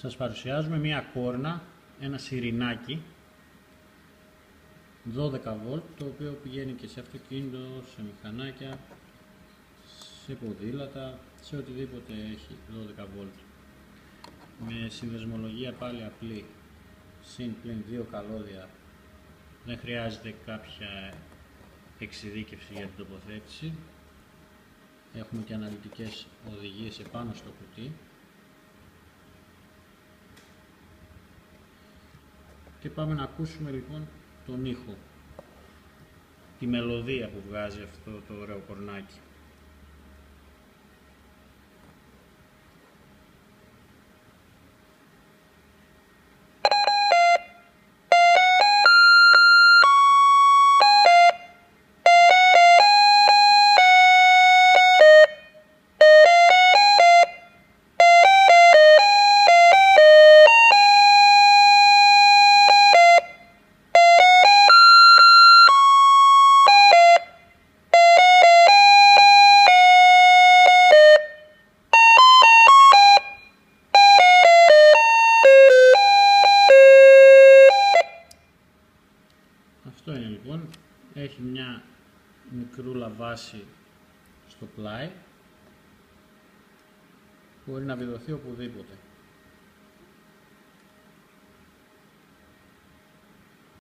Σας παρουσιάζουμε μία κόρνα, ένα σιρηνάκι 12V, το οποίο πηγαίνει και σε αυτοκίνητο, σε μηχανάκια, σε ποδήλατα, σε οτιδήποτε έχει 12V. Με συνδεσμολογία πάλι απλή, συν πλην 2 καλώδια, δεν χρειάζεται κάποια εξειδίκευση για την τοποθέτηση. Έχουμε και αναλυτικές οδηγίες επάνω στο κουτί. Και πάμε να ακούσουμε λοιπόν τον ήχο, τη μελωδία που βγάζει αυτό το ωραίο κορνάκι. Αυτό είναι λοιπόν, έχει μια μικρούλα βάση στο πλάι, μπορεί να βιδωθεί οπουδήποτε.